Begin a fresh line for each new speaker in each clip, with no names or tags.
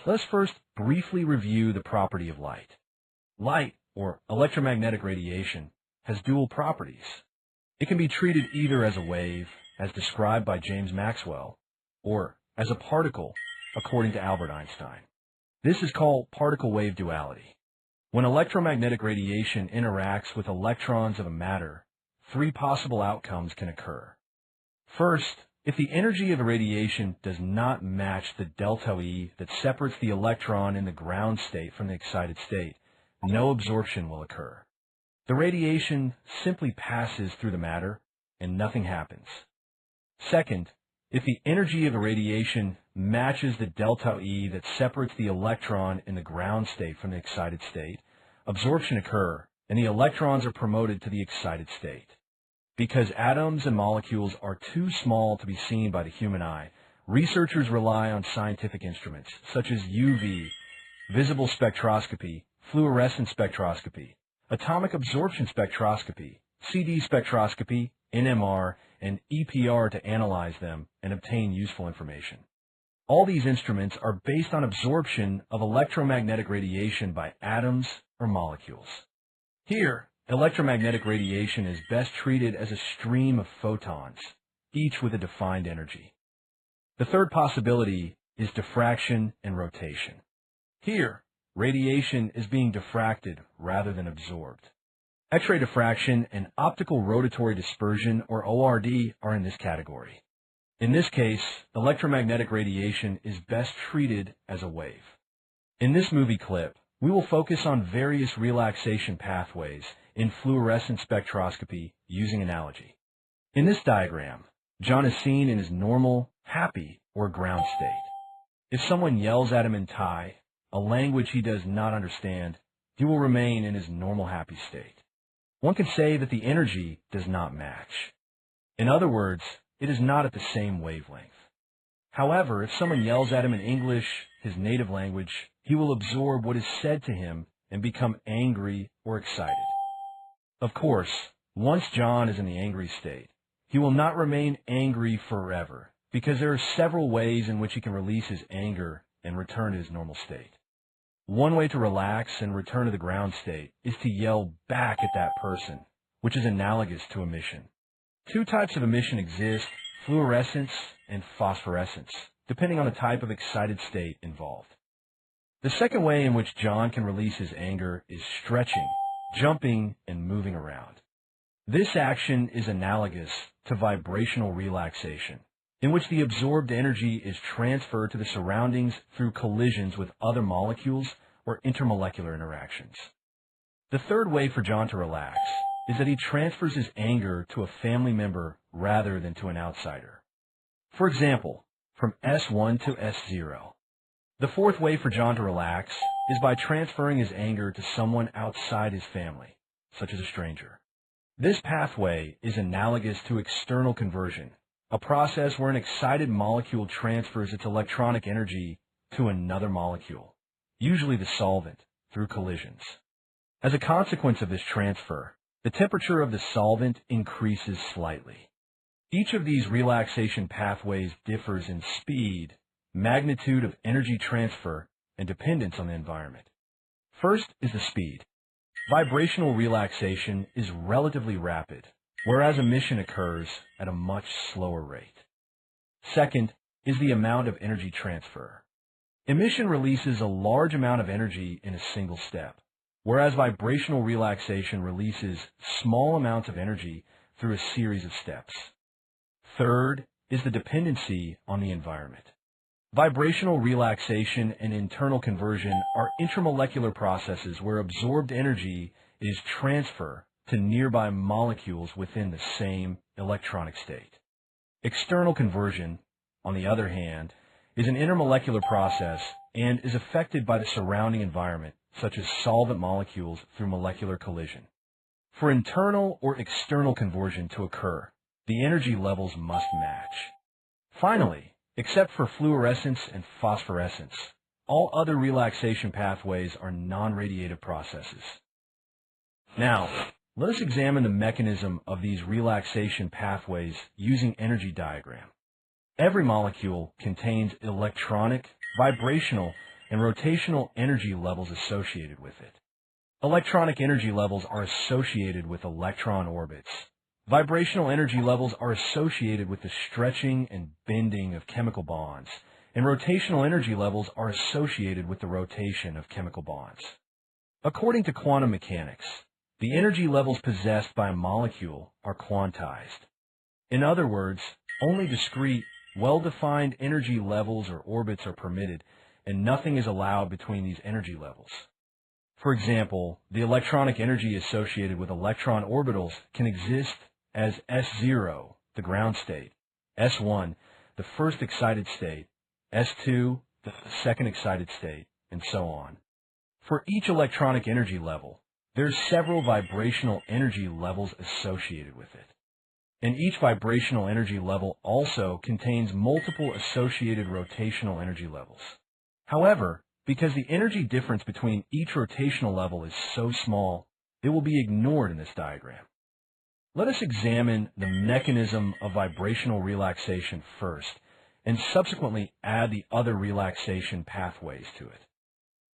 Let's first briefly review the property of light. Light, or electromagnetic radiation, has dual properties. It can be treated either as a wave, as described by James Maxwell, or as a particle, according to Albert Einstein. This is called particle-wave duality. When electromagnetic radiation interacts with electrons of a matter, three possible outcomes can occur. First, if the energy of the radiation does not match the delta E that separates the electron in the ground state from the excited state, no absorption will occur. The radiation simply passes through the matter, and nothing happens. Second, if the energy of the radiation matches the delta E that separates the electron in the ground state from the excited state, absorption occurs, and the electrons are promoted to the excited state. Because atoms and molecules are too small to be seen by the human eye, researchers rely on scientific instruments such as UV, visible spectroscopy, fluorescence spectroscopy, atomic absorption spectroscopy, CD spectroscopy, NMR, and EPR to analyze them and obtain useful information. All these instruments are based on absorption of electromagnetic radiation by atoms or molecules. Here, electromagnetic radiation is best treated as a stream of photons, each with a defined energy. The third possibility is diffraction and rotation. Here, radiation is being diffracted rather than absorbed. X-ray diffraction and optical rotatory dispersion, or ORD, are in this category. In this case, electromagnetic radiation is best treated as a wave. In this movie clip, we will focus on various relaxation pathways in fluorescence spectroscopy using analogy. In this diagram, John is seen in his normal, happy, or ground state. If someone yells at him in Thai, a language he does not understand, he will remain in his normal happy state. One can say that the energy does not match. In other words, it is not at the same wavelength. However, if someone yells at him in English, his native language, he will absorb what is said to him and become angry or excited. Of course, once John is in the angry state, he will not remain angry forever, because there are several ways in which he can release his anger and return to his normal state. One way to relax and return to the ground state is to yell back at that person, which is analogous to emission. Two types of emission exist, fluorescence and phosphorescence, depending on the type of excited state involved. The second way in which John can release his anger is stretching, jumping, and moving around. This action is analogous to vibrational relaxation, in which the absorbed energy is transferred to the surroundings through collisions with other molecules or intermolecular interactions. The third way for John to relax is that he transfers his anger to a family member rather than to an outsider. For example, from S1 to S0. The fourth way for John to relax is by transferring his anger to someone outside his family, such as a stranger. This pathway is analogous to external conversion, a process where an excited molecule transfers its electronic energy to another molecule, usually the solvent, through collisions. As a consequence of this transfer, the temperature of the solvent increases slightly. Each of these relaxation pathways differs in speed, magnitude of energy transfer, and dependence on the environment. First is the speed. Vibrational relaxation is relatively rapid, whereas emission occurs at a much slower rate. Second is the amount of energy transfer. Emission releases a large amount of energy in a single step, whereas vibrational relaxation releases small amounts of energy through a series of steps. Third is the dependency on the environment. Vibrational relaxation and internal conversion are intramolecular processes where absorbed energy is transferred to nearby molecules within the same electronic state. External conversion, on the other hand, is an intermolecular process and is affected by the surrounding environment, such as solvent molecules through molecular collision. For internal or external conversion to occur, the energy levels must match. Finally, except for fluorescence and phosphorescence, all other relaxation pathways are non-radiative processes. Now, let us examine the mechanism of these relaxation pathways using energy diagram. Every molecule contains electronic, vibrational, and rotational energy levels associated with it. Electronic energy levels are associated with electron orbits. Vibrational energy levels are associated with the stretching and bending of chemical bonds, and rotational energy levels are associated with the rotation of chemical bonds. According to quantum mechanics, the energy levels possessed by a molecule are quantized. In other words, only discrete, well-defined energy levels or orbits are permitted, and nothing is allowed between these energy levels. For example, the electronic energy associated with electron orbitals can exist as S0, the ground state, S1, the first excited state, S2, the second excited state, and so on. For each electronic energy level, there are several vibrational energy levels associated with it. And each vibrational energy level also contains multiple associated rotational energy levels. However, because the energy difference between each rotational level is so small, it will be ignored in this diagram. Let us examine the mechanism of vibrational relaxation first, and subsequently add the other relaxation pathways to it.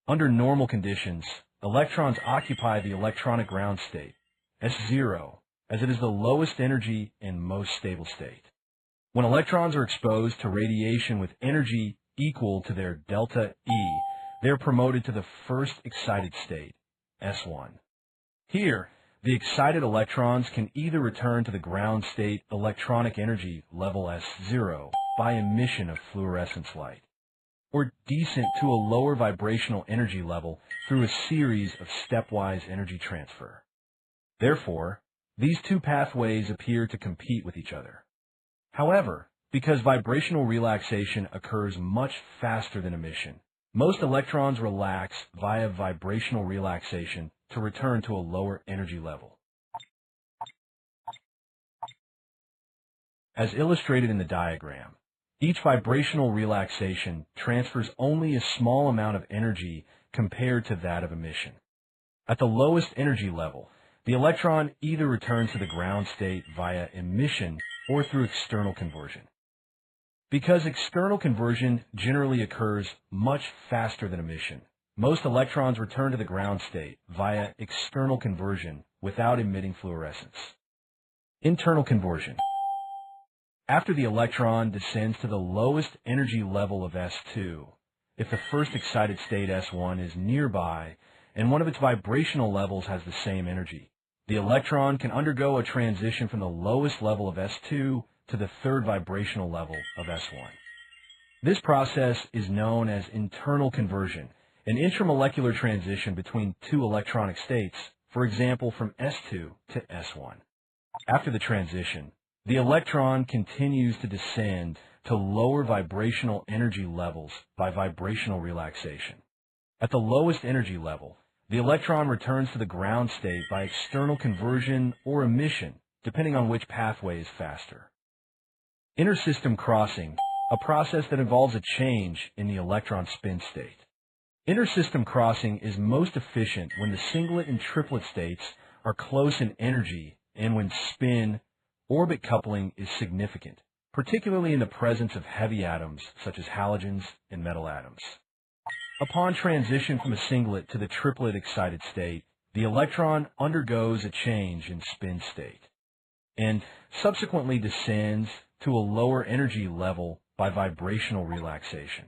Under normal conditions, electrons occupy the electronic ground state, S0, as it is the lowest energy and most stable state. When electrons are exposed to radiation with energy equal to their delta E, they are promoted to the first excited state, S1. Here, the excited electrons can either return to the ground state electronic energy level S0 by emission of fluorescence light, or descent to a lower vibrational energy level through a series of stepwise energy transfer. Therefore, these two pathways appear to compete with each other. However, because vibrational relaxation occurs much faster than emission, most electrons relax via vibrational relaxation to return to a lower energy level. As illustrated in the diagram, each vibrational relaxation transfers only a small amount of energy compared to that of emission. At the lowest energy level, the electron either returns to the ground state via emission or through external conversion. Because external conversion generally occurs much faster than emission, most electrons return to the ground state via external conversion without emitting fluorescence. Internal conversion. After the electron descends to the lowest energy level of S2, if the first excited state S1 is nearby and one of its vibrational levels has the same energy, the electron can undergo a transition from the lowest level of S2 to the third vibrational level of S1. This process is known as internal conversion, an intramolecular transition between two electronic states, for example from S2 to S1. After the transition, the electron continues to descend to lower vibrational energy levels by vibrational relaxation. At the lowest energy level, the electron returns to the ground state by external conversion or emission, depending on which pathway is faster. Intersystem crossing, a process that involves a change in the electron spin state. Intersystem crossing is most efficient when the singlet and triplet states are close in energy and when spin-orbit coupling is significant, particularly in the presence of heavy atoms such as halogens and metal atoms. Upon transition from a singlet to the triplet excited state, the electron undergoes a change in spin state and subsequently descends to a lower energy level by vibrational relaxation.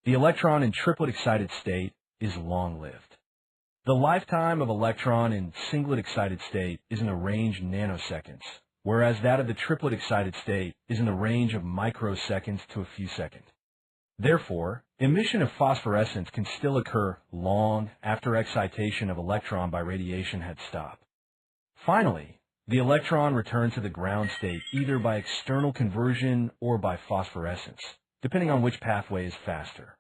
The electron in triplet excited state is long-lived. The lifetime of electron in singlet excited state is in the range nanoseconds, whereas that of the triplet excited state is in the range of microseconds to a few seconds. Therefore, emission of phosphorescence can still occur long after excitation of electron by radiation had stopped. Finally, the electron returns to the ground state either by external conversion or by phosphorescence, depending on which pathway is faster.